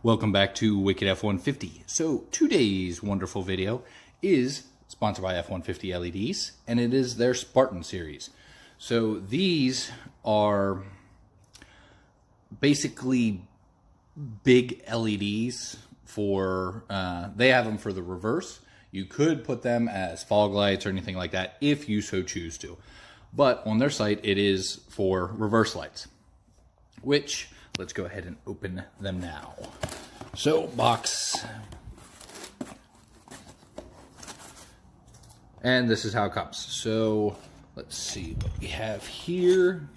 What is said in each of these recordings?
Welcome back to Wicked F150. So today's wonderful video is sponsored by F150 LEDs, and it is their Spartan series. So these are basically big LEDs for, they have them for the reverse. You could put them as fog lights or anything like that if you so choose to. But on their site, it is for reverse lights, which let's go ahead and open them now. So, box. And this is how it comes. So, let's see what we have here.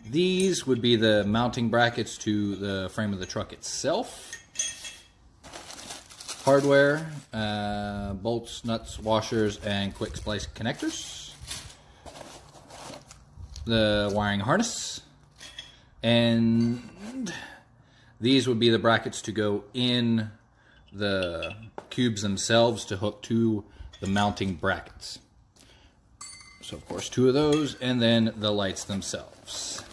These would be the mounting brackets to the frame of the truck itself. Hardware, bolts, nuts, washers, and quick splice connectors. The wiring harness. And these would be the brackets to go in the cubes themselves to hook to the mounting brackets. So of course 2 of those, and then the lights themselves.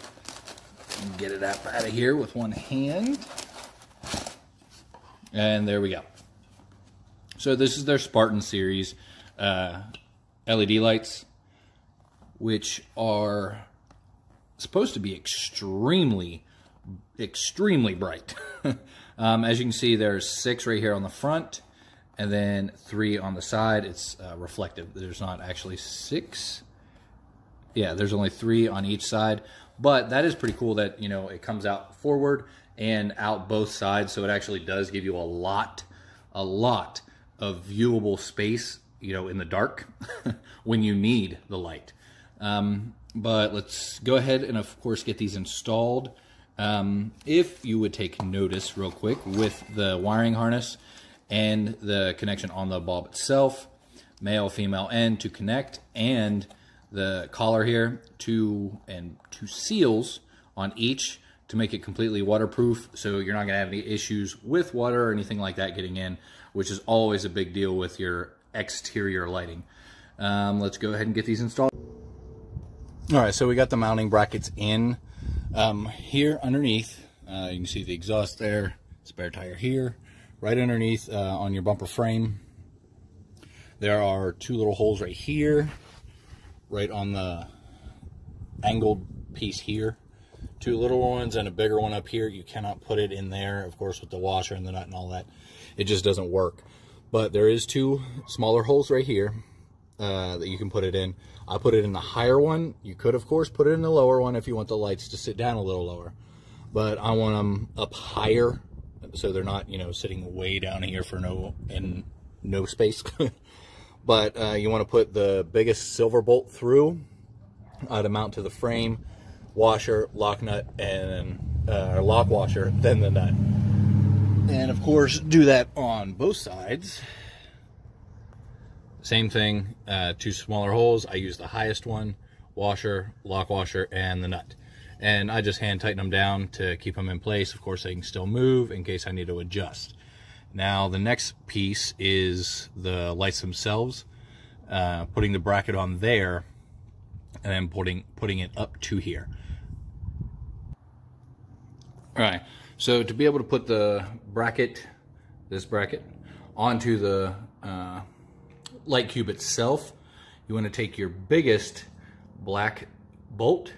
Get it out of here with one hand. And there we go. So this is their Spartan series LED lights, which are supposed to be extremely bright. As you can see, there's 6 right here on the front, and then 3 on the side. It's reflective. There's not actually 6. Yeah, there's only 3 on each side, but that is pretty cool that, you know, it comes out forward and out both sides, so it actually does give you a lot of viewable space, you know, in the dark when you need the light. But let's go ahead and, of course, get these installed. If you would take notice real quick with the wiring harness and the connection on the bulb itself, male, female end to connect, and the collar here, 2 seals on each to make it completely waterproof, so you're not going to have any issues with water or anything like that getting in, which is always a big deal with your exterior lighting. Let's go ahead and get these installed. All right, so we got the mounting brackets in. Here underneath, you can see the exhaust there, spare tire here. Right underneath on your bumper frame, there are 2 little holes right here, right on the angled piece here. 2 little ones and a bigger one up here. You cannot put it in there, of course, with the washer and the nut and all that. It just doesn't work. But there is 2 smaller holes right here that you can put it in. I put it in the higher one. You could, of course, put it in the lower one if you want the lights to sit down a little lower. But I want them up higher so they're not, you know, sitting way down here for no space. But you want to put the biggest silver bolt through to mount to the frame, washer, lock nut, and lock washer, then the nut. And of course, do that on both sides. Same thing, 2 smaller holes. I use the highest one, washer, lock washer, and the nut. And I just hand tighten them down to keep them in place. Of course, they can still move in case I need to adjust. Now, the next piece is the lights themselves. Putting the bracket on there, and then putting it up to here. All right, so to be able to put the bracket, this bracket, onto the light cube itself, you want to take your biggest black bolt,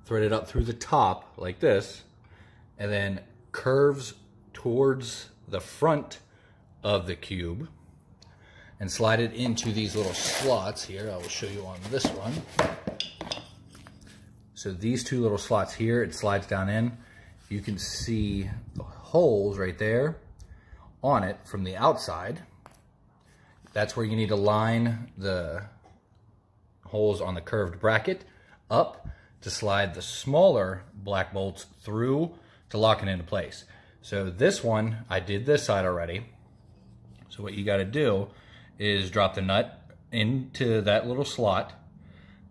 thread it up through the top like this, and then curves towards the front of the cube and slide it into these little slots here. I will show you on this one. So these 2 little slots here, it slides down in. You can see the holes right there on it from the outside. That's where you need to line the holes on the curved bracket up to slide the smaller black bolts through to lock it into place. So this one, I did this side already. So what you got to do is drop the nut into that little slot.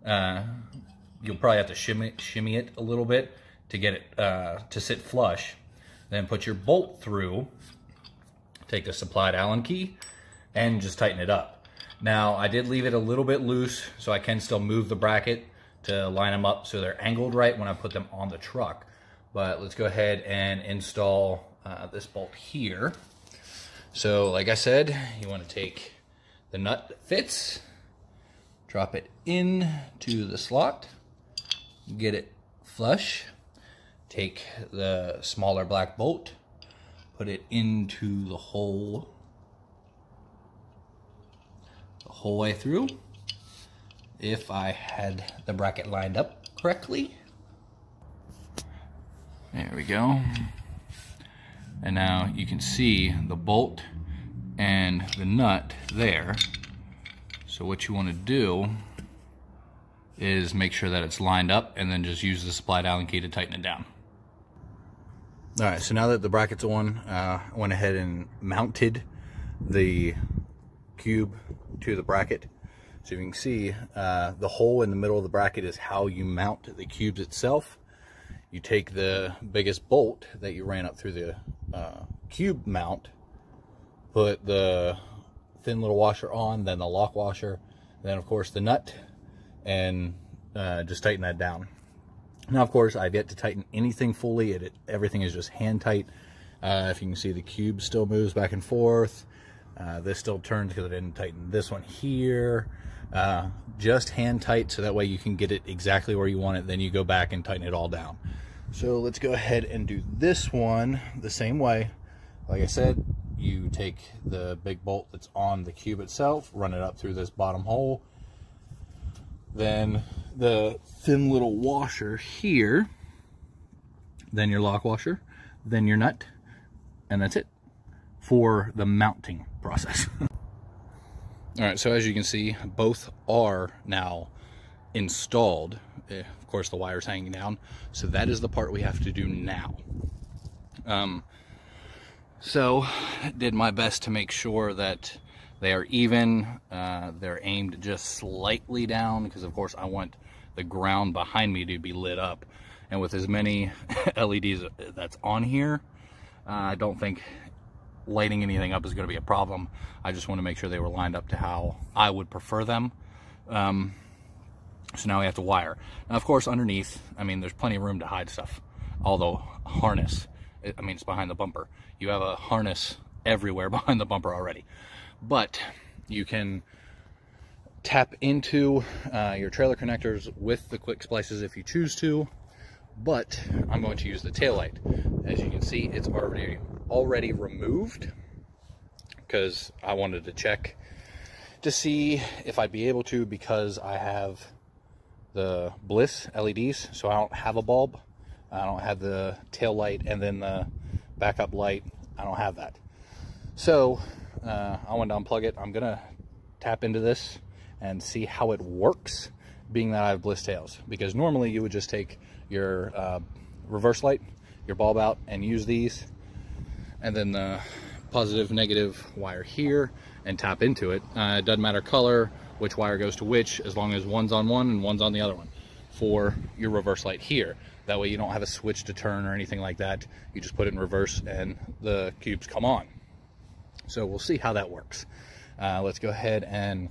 You'll probably have to shimmy it a little bit to get it to sit flush. Then put your bolt through, take the supplied Allen key, and just tighten it up. Now, I did leave it a little bit loose, so I can still move the bracket to line them up so they're angled right when I put them on the truck. But let's go ahead and install this bolt here. So like I said, you want to take the nut that fits, drop it into the slot, get it flush, take the smaller black bolt, put it into the hole way through. If I had the bracket lined up correctly. There we go. And now you can see the bolt and the nut there. So what you want to do is make sure that it's lined up and then just use the supplied Allen key to tighten it down. All right, so now that the bracket's on, I went ahead and mounted the cube to the bracket. So you can see the hole in the middle of the bracket is how you mount the cubes itself. You take the biggest bolt that you ran up through the cube mount, put the thin little washer on, then the lock washer, then of course the nut, and just tighten that down. Now of course I've yet to tighten anything fully. Everything is just hand tight. If you can see, the cube still moves back and forth. This still turns because I didn't tighten this one here. Just hand tight so that way you can get it exactly where you want it. Then you go back and tighten it all down. So let's go ahead and do this one the same way. Like I said, you take the big bolt that's on the cube itself, run it up through this bottom hole, then the thin little washer here, then your lock washer, then your nut, and that's it for the mounting process. All right, so as you can see, both are now installed. Of course, the wire's hanging down, so that is the part we have to do now. So did my best to make sure that they are even. They're aimed just slightly down because of course I want the ground behind me to be lit up, and with as many LEDs that's on here, I don't think lighting anything up is going to be a problem. I just want to make sure they were lined up to how I would prefer them. So now we have to wire. Now of course underneath, I mean, there's plenty of room to hide stuff. Although harness, I mean, it's behind the bumper. You have a harness everywhere behind the bumper already. But you can tap into your trailer connectors with the quick splices if you choose to. But I'm going to use the taillight. As you can see, it's already removed because I wanted to check to see if I'd be able to, because I have the Bliss LEDs, so I don't have a bulb. I don't have the tail light, and then the backup light, I don't have that. So I wanted to unplug it. I'm gonna tap into this and see how it works, being that I have Bliss tails, because normally you would just take your reverse light, your bulb out, and use these, and then the positive negative wire here, and tap into it. It doesn't matter color, which wire goes to which, as long as one's on one and one's on the other one for your reverse light here. That way you don't have a switch to turn or anything like that. You just put it in reverse and the cubes come on. So we'll see how that works. Let's go ahead and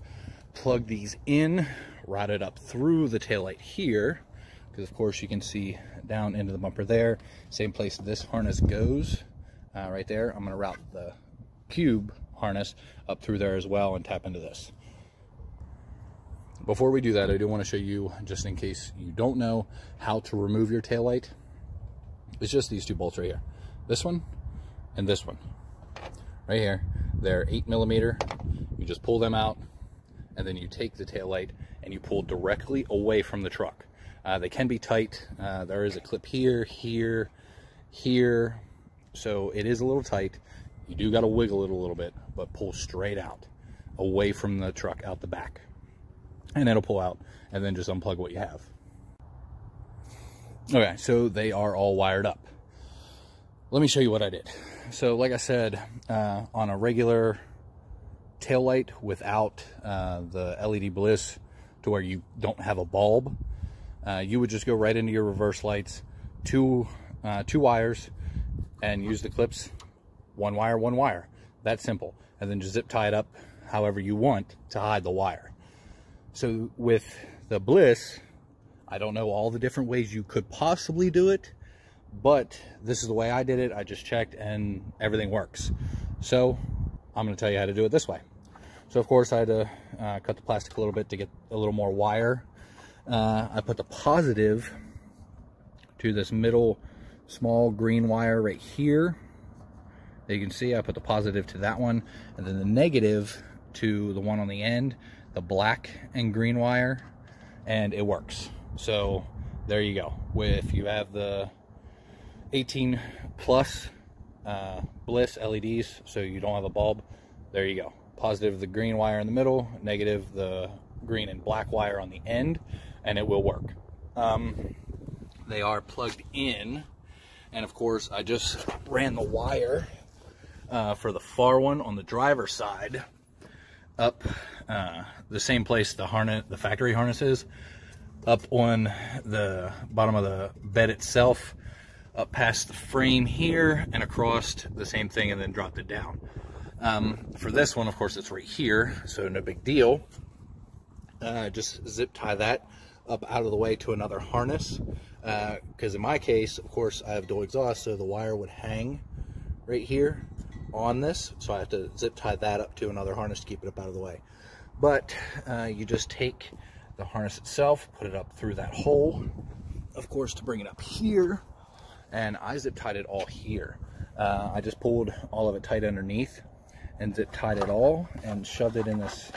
plug these in, route it up through the taillight here, because of course you can see down into the bumper there. Same place this harness goes, right there. I'm gonna route the cube harness up through there as well and tap into this. Before we do that, I do want to show you, just in case you don't know, how to remove your taillight. It's just these two bolts right here. This one and this one. Right here. They're 8mm. You just pull them out, and then you take the taillight and you pull directly away from the truck. They can be tight. There is a clip here, here, here. So it is a little tight. You do got to wiggle it a little bit, but pull straight out, away from the truck, out the back. And it'll pull out, and then just unplug what you have. Okay, so they are all wired up. Let me show you what I did. So like I said, on a regular taillight without the LED Bliss, to where you don't have a bulb, you would just go right into your reverse lights, two wires, and use the clips, one wire. That simple. And then just zip tie it up however you want to hide the wire. So with the Bliss, I don't know all the different ways you could possibly do it, but this is the way I did it. I just checked and everything works. So I'm going to tell you how to do it this way. So of course I had to cut the plastic a little bit to get a little more wire. I put the positive to this middle small green wire right here. You can see I put the positive to that one, and then the negative to the one on the end, the black and green wire, and it works. So there you go. If you have the 18 plus bliss LEDs, so you don't have a bulb, there you go. Positive the green wire in the middle, negative the green and black wire on the end, and it will work. They are plugged in, and of course I just ran the wire for the far one on the driver's side up the same place the factory harness is, up on the bottom of the bed itself, up past the frame here and across the same thing, and then dropped it down. For this one, of course, it's right here, so no big deal. Just zip tie that up out of the way to another harness, because in my case, of course, I have dual exhaust, so the wire would hang right here on this, so I have to zip tie that up to another harness to keep it up out of the way. But you just take the harness itself, put it up through that hole, of course, to bring it up here, and I zip tied it all here. I just pulled all of it tight underneath and zip tied it all and shoved it in this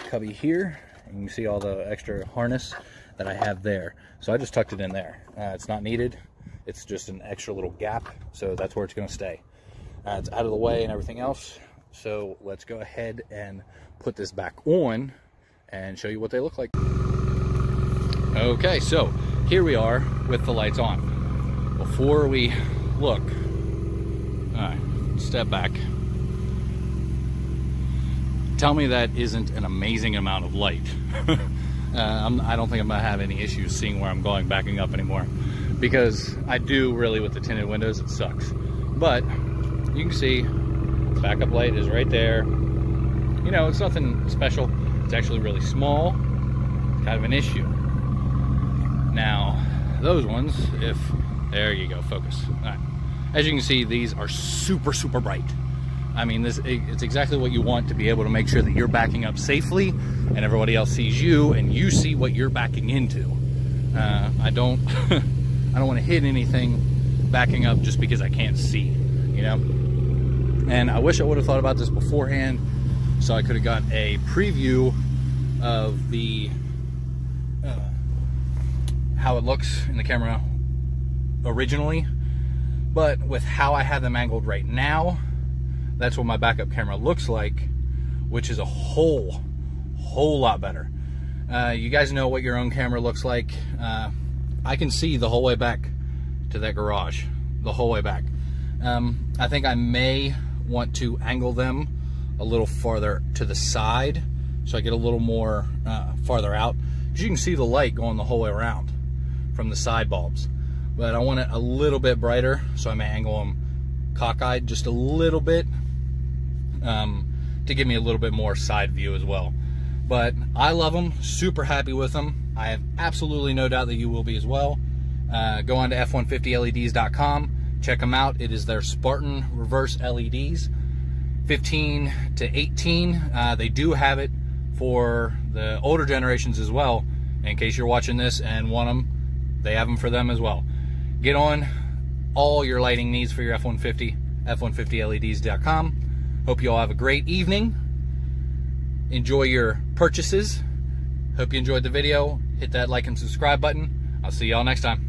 cubby here. You can see all the extra harness that I have there. So I just tucked it in there. It's not needed. It's just an extra little gap, so that's where it's going to stay. It's out of the way and everything else. So let's go ahead and put this back on and show you what they look like. Okay, so here we are with the lights on. Before we look, all right, step back. Tell me that isn't an amazing amount of light. I don't think I'm gonna have any issues seeing where I'm going backing up anymore, because I do really with the tinted windows, it sucks. But you can see the backup light is right there. You know, it's nothing special. It's actually really small, kind of an issue. Now, those ones, there you go, focus. All right. As you can see, these are super, super bright. I mean, it's exactly what you want to be able to make sure that you're backing up safely and everybody else sees you and you see what you're backing into. I don't want to hit anything backing up just because I can't see, you know? And I wish I would have thought about this beforehand, so I could have got a preview of the how it looks in the camera originally. But with how I have them angled right now, that's what my backup camera looks like, which is a whole lot better. You guys know what your own camera looks like. I can see the whole way back to that garage, the whole way back. I think I may want to angle them a little farther to the side so I get a little more farther out, because you can see the light going the whole way around from the side bulbs. But I want it a little bit brighter, so I may angle them cockeyed just a little bit to give me a little bit more side view as well. But I love them, super happy with them. I have absolutely no doubt that you will be as well. Go on to F150Leds.com, check them out. It is their Spartan reverse LEDs, 15 to 18. They do have it for the older generations as well. In case you're watching this and want them, they have them for them as well. Get on all your lighting needs for your F150, F150Leds.com. Hope you all have a great evening. Enjoy your purchases. Hope you enjoyed the video. Hit that like and subscribe button. I'll see y'all next time.